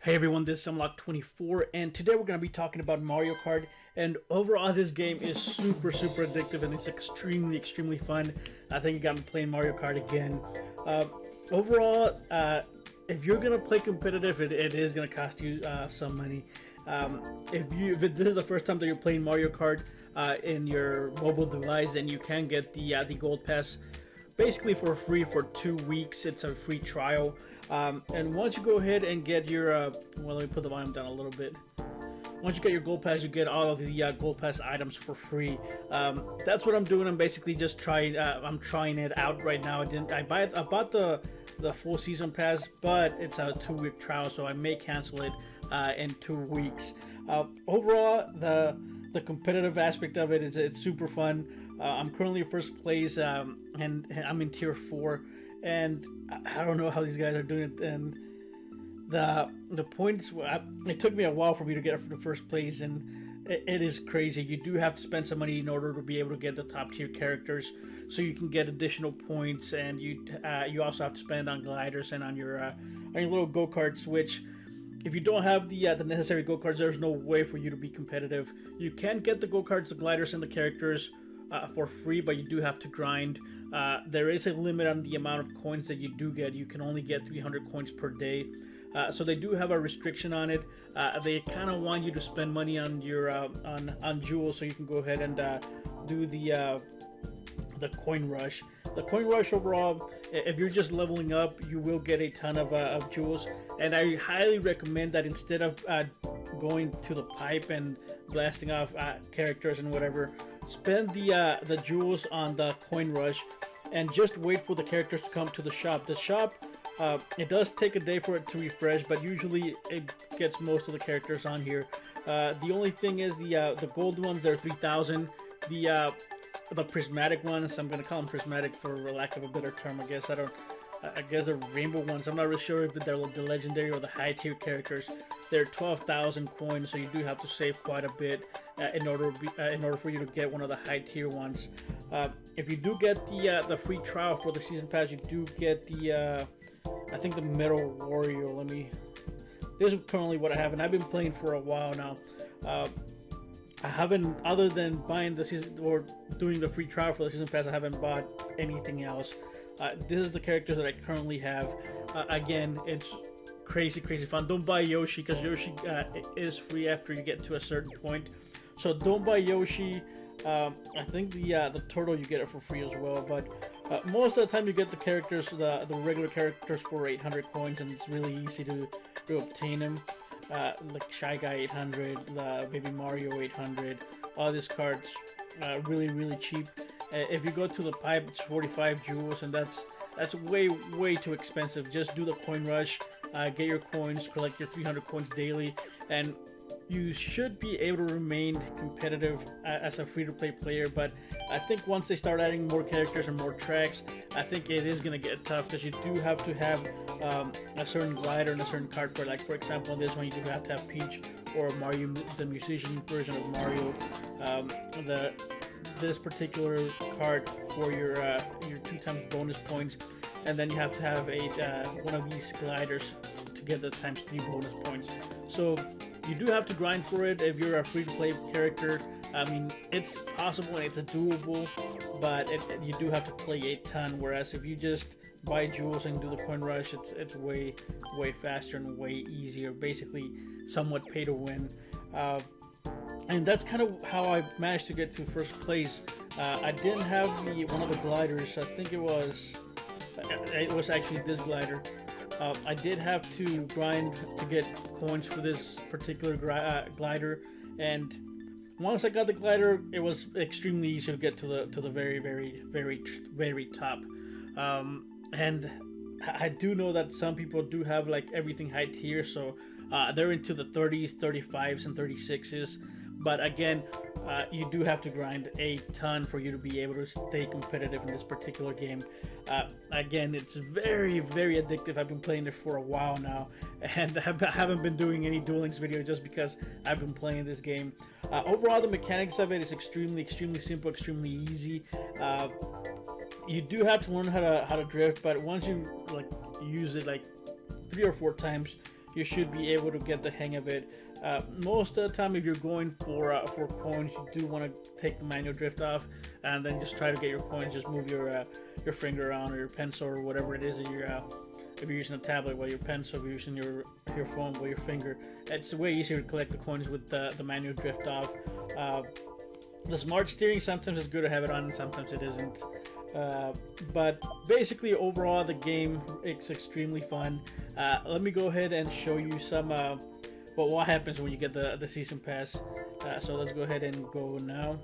Hey everyone, this is Unlock24, and today we're going to be talking about Mario Kart. And overall, this game is super addictive, and it's extremely fun. I think you got me playing Mario Kart again. Overall, if you're going to play competitive, it is going to cost you some money. If this is the first time that you're playing Mario Kart in your mobile device, then you can get the Gold Pass basically for free for 2 weeks. It's a free trial, and once you go ahead and get your well, let me put the volume down a little bit. Once you get your Gold Pass, you get all of the Gold Pass items for free. That's what I'm doing. I'm basically just trying. I'm trying it out right now. I bought the full season pass, but it's a 2-week trial, so I may cancel it in 2 weeks. Overall, the competitive aspect of it is it's super fun. I'm currently in first place, and I'm in tier 4, and I don't know how these guys are doing it. And the points, it took me a while for me to get up to first place, and it is crazy. You do have to spend some money in order to be able to get the top tier characters, so you can get additional points, and you also have to spend on gliders and on your little go-karts, which if you don't have the necessary go-karts, there's no way for you to be competitive. You can get the go-karts, the gliders, and the characters for free, but you do have to grind. There is a limit on the amount of coins that you do get. You can only get 300 coins per day. So they do have a restriction on it. They kind of want you to spend money on your on jewels, so you can go ahead and do the coin rush. The coin rush overall, if you're just leveling up, you will get a ton of jewels, and I highly recommend that instead of going to the pipe and blasting off characters and whatever, spend the jewels on the coin rush and just wait for the characters to come to the shop. The shop, it does take a day for it to refresh, but usually it gets most of the characters on here. The only thing is the gold ones, they're 3,000. The prismatic ones, I'm gonna call them prismatic for lack of a better term, I guess. I guess they're rainbow ones. I'm not really sure if they're the legendary or the high tier characters. They're 12,000 coins, so you do have to save quite a bit in order for you to get one of the high tier ones. If you do get the free trial for the season pass, you do get the I think the Metal Warrior. This is currently what I have, and I've been playing for a while now. I haven't, other than buying the season or doing the free trial for the season pass, I haven't bought anything else. This is the characters that I currently have. Again, it's crazy fun. Don't buy Yoshi, because Yoshi is free after you get to a certain point. So don't buy Yoshi. I think the turtle, you get it for free as well. But most of the time you get the characters, the regular characters, for 800 coins, and it's really easy to obtain them. Like Shy Guy 800, Baby Mario 800, all these cards really cheap. If you go to the pipe, it's 45 jewels, and that's way too expensive. Just do the coin rush, get your coins, collect your 300 coins daily, and you should be able to remain competitive as a free-to-play player. But I think once they start adding more characters and more tracks, I think it is going to get tough, because you do have to have a certain glider and a certain card for, like, for example, in this one you do have to have Peach or Mario, the musician version of Mario. This particular card for your 2x bonus points, and then you have to have one of these gliders to get the ×3 bonus points. So you do have to grind for it if you're a free-to-play character. I mean, it's possible and it's doable, but you do have to play a ton. Whereas if you just buy jewels and do the coin rush, it's way faster and way easier. Basically, somewhat pay to win. And that's kind of how I managed to get to first place. I didn't have one of the gliders. I think it was actually this glider. I did have to grind to get coins for this particular glider, and once I got the glider, it was extremely easy to get to the very top. And I do know that some people do have like everything high tier, so they're into the 30s, 35s, and 36s. But again, you do have to grind a ton for you to be able to stay competitive in this particular game. Again, it's very addictive. I've been playing it for a while now, and I haven't been doing any Duel Links video just because I've been playing this game. Overall, the mechanics of it is extremely simple, extremely easy. You do have to learn how to drift, but once you like use it like 3 or 4 times, you should be able to get the hang of it. Most of the time, if you're going for coins, you do want to take the manual drift off, and then just try to get your coins. Just move your finger around, or your pencil, or whatever it is that you're. If you're using a tablet with your pencil, if you're using your phone with your finger, it's way easier to collect the coins with the manual drift off. The smart steering, sometimes it's good to have it on, and sometimes it isn't. But basically, overall, the game is extremely fun. Let me go ahead and show you some what happens when you get the season pass. So let's go ahead and go now.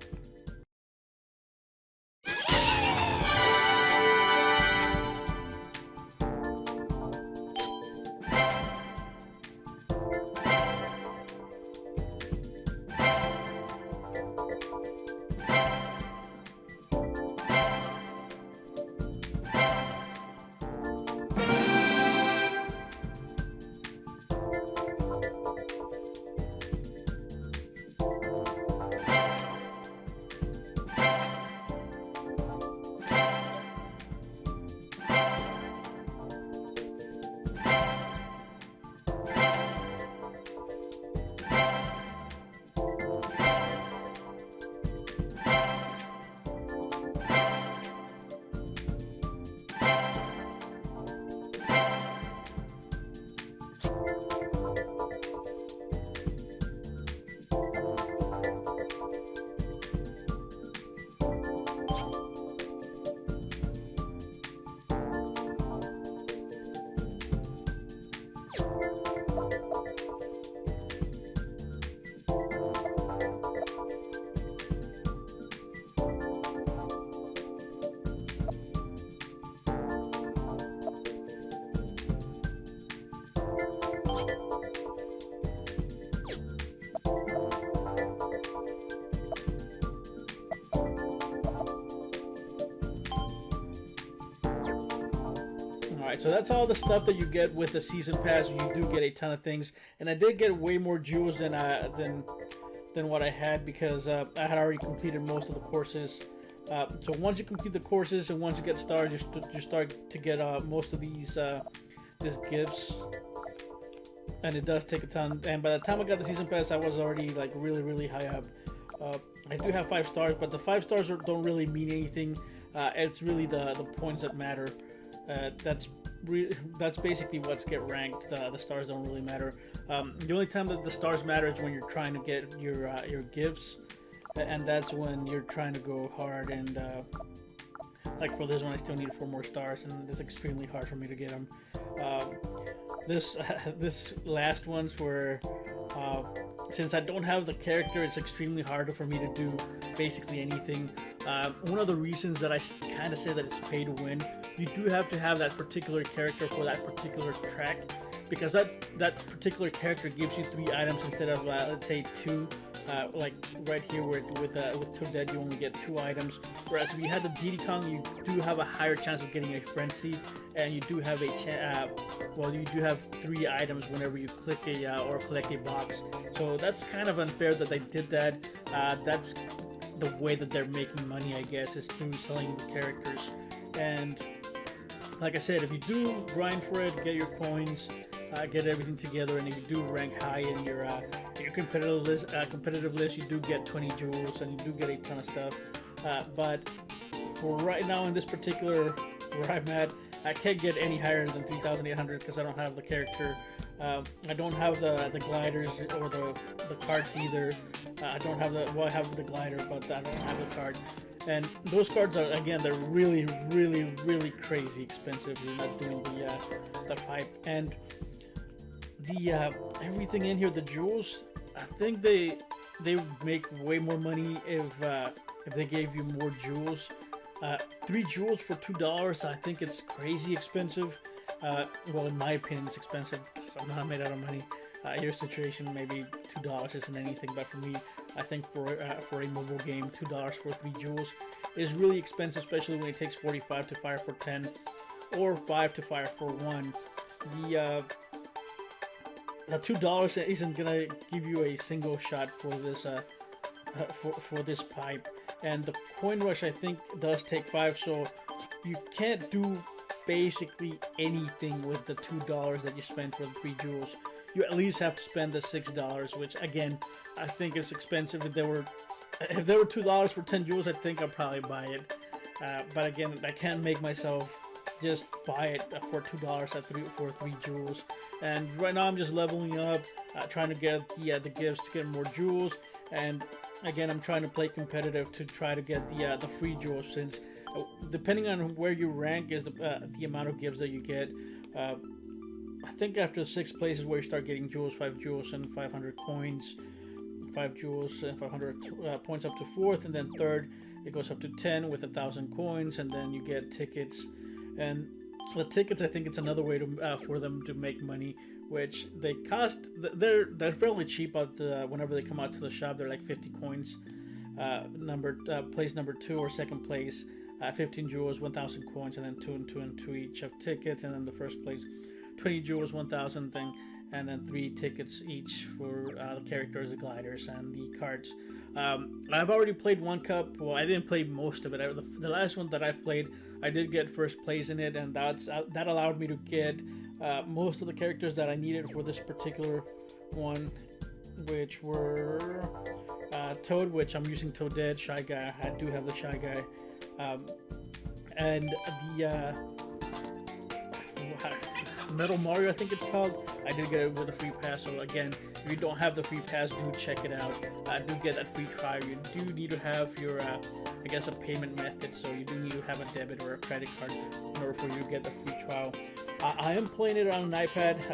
Alright, so that's all the stuff that you get with the season pass. You do get a ton of things, and I did get way more jewels than what I had, because I had already completed most of the courses. So once you complete the courses and once you get stars, you start to get most of these gifts, and it does take a ton. And by the time I got the season pass, I was already like really high up. I do have 5 stars, but the 5 stars don't really mean anything. It's really the points that matter. That's basically what's get ranked. The stars don't really matter. The only time that the stars matter is when you're trying to get your gifts, and that's when you're trying to go hard. And like for this one, I still need 4 more stars, and it's extremely hard for me to get them. This last one's where since I don't have the character, it's extremely hard for me to do basically anything. One of the reasons that I kind of say that it's pay to win, you do have to have that particular character for that particular track, because that particular character gives you 3 items instead of let's say 2. Like right here, where with Toadette you only get 2 items, whereas if you had the Diddy Kong, you do have a higher chance of getting a frenzy, and you do have a well, you do have 3 items whenever you click or collect a box. So that's kind of unfair that they did that. That's the way that they're making money, I guess, is through selling the characters. And like I said, if you do grind for it, get your coins, get everything together, and if you do rank high in your competitive list, you do get 20 jewels, and you do get a ton of stuff. But for right now, in this particular where I'm at, I can't get any higher than 3,800 because I don't have the character. I don't have the gliders or the cards either. I don't have I have the glider, but I don't have the card. And those cards are, again, they're really crazy expensive. You're not doing the pipe and the everything in here. The jewels, I think they make way more money if they gave you more jewels. 3 jewels for $2, I think it's crazy expensive. Well, in my opinion, it's expensive. I'm not made out of money. Your situation, maybe $2 isn't anything, but for me, I think for a mobile game, $2 for 3 jewels is really expensive, especially when it takes 45 to fire for 10 or 5 to fire for 1. The $2 isn't gonna give you a single shot for this for this pipe, and the coin rush I think does take 5, so you can't do basically anything with the $2 that you spend for the 3 jewels. you at least have to spend the $6, which again, I think is expensive. If there were $2 for 10 jewels, I think I'd probably buy it. But again, I can't make myself just buy it for $2 for 3 jewels. And right now I'm just leveling up, trying to get the gifts to get more jewels. And again, I'm trying to play competitive to try to get the free jewels, since depending on where you rank is the amount of gifts that you get. I think after 6 places where you start getting jewels, 5 jewels and 500 coins, 5 jewels and 500 points up to 4th, and then 3rd it goes up to 10 with 1,000 coins, and then you get tickets. And the tickets, I think it's another way to for them to make money, which they cost. They're fairly cheap out whenever they come out to the shop. They're like 50 coins. Place number 2 or 2nd place, 15 jewels, 1,000 coins, and then 2 and 2 and 2 each of tickets. And then the 1st place, 20 jewels, 1,000 thing, and then 3 tickets each for the characters, the gliders, and the cards. I've already played 1 cup. Well, I didn't play most of it. The last one that I played, I did get 1st place in it, and that allowed me to get most of the characters that I needed for this particular one, which were Toad, which I'm using Toadette, Shy Guy. I do have the Shy Guy, and the Metal Mario, I think it's called. I did get it with a free pass. So again, if you don't have the free pass, do check it out. Do get that free trial. You do need to have your, I guess, a payment method. So you do need to have a debit or a credit card in order for you to get the free trial. I am playing it on an iPad,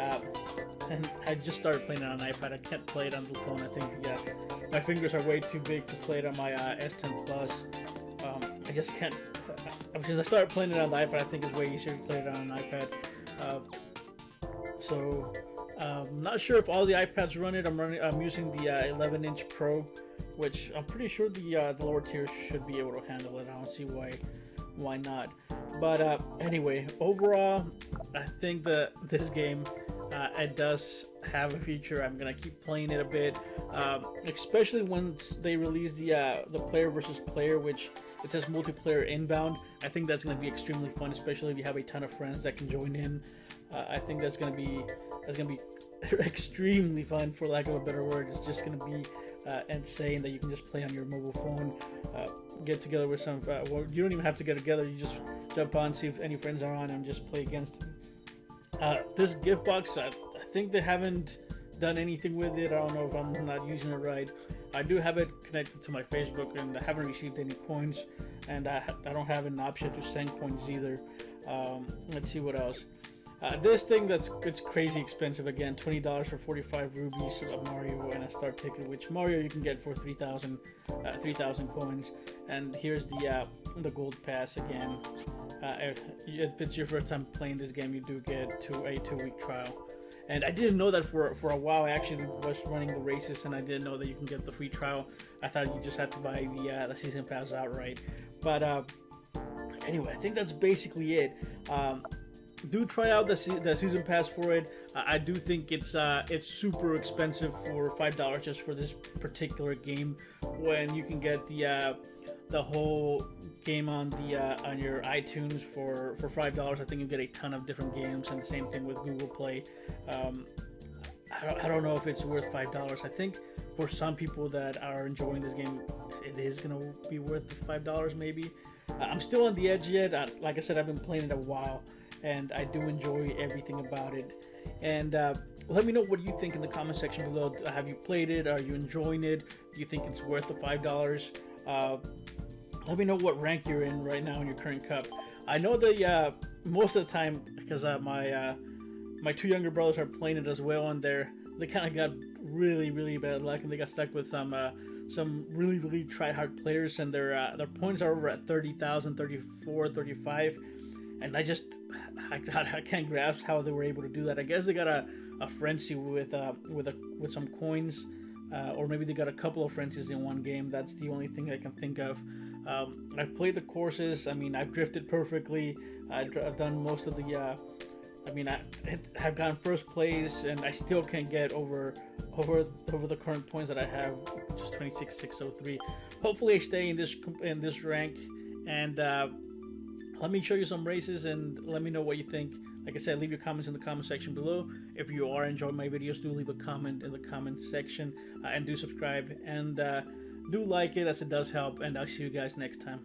and I just started playing it on an iPad. I can't play it on the phone. I think my fingers are way too big to play it on my S10 Plus. I just can't. Since I started playing it on the iPad, I think it's way easier to play it on an iPad. So I'm not sure if all the iPads run it. I'm using the 11-inch Pro, which I'm pretty sure the lower tiers should be able to handle it. I don't see why not. But anyway, overall, I think that this game it does have a future. I'm gonna keep playing it a bit, especially once they release the player versus player, which it says multiplayer inbound. I think that's gonna be extremely fun, especially if you have a ton of friends that can join in. I think that's gonna be extremely fun, for lack of a better word. It's just gonna be insane that you can just play on your mobile phone, get together with some. Well, you don't even have to get together. You just jump on, see if any friends are on, and just play against them. This gift box, I think they haven't done anything with it. I don't know if I'm not using it right. I do have it connected to my Facebook, and I haven't received any coins, and I don't have an option to send coins either. Let's see what else. This thing it's crazy expensive. Again, $20 for 45 rubies of Mario and a start ticket, which Mario you can get for 3,000 coins. And here's the gold pass again. If it's your first time playing this game, you do get a 2-week trial. And I didn't know that for a while. I actually was running the races, and I didn't know that you can get the free trial. I thought you just had to buy the season pass outright. But anyway, I think that's basically it. Do try out the season pass for it. I do think it's super expensive for $5 just for this particular game, when you can get the whole game on your iTunes for $5. I think you get a ton of different games, and the same thing with Google Play. I don't know if it's worth $5. I think for some people that are enjoying this game, it is gonna be worth the $5 maybe. I'm still on the edge yet. Like I said, I've been playing it a while, and I do enjoy everything about it. And let me know what you think in the comment section below. Have you played it? Are you enjoying it? Do you think it's worth the $5? Let me know what rank you're in right now in your current cup. I know that most of the time, because my 2 younger brothers are playing it as well, and they kind of got really bad luck, and they got stuck with some really try-hard players, and their points are over at 30,000, 34, 35. And I can't grasp how they were able to do that. I guess they got a frenzy with some coins, or maybe they got a couple of frenzies in one game. That's the only thing I can think of. I've played the courses. I mean, I've drifted perfectly. I've done most of the. I have gotten 1st place, and I still can't get over the current points that I have, just 26,603. Hopefully, I stay in this rank, and. Let me show you some races, and let me know what you think. Like I said, leave your comments in the comment section below. If you are enjoying my videos, do leave a comment in the comment section, and do subscribe, and do like it, as it does help, and I'll see you guys next time.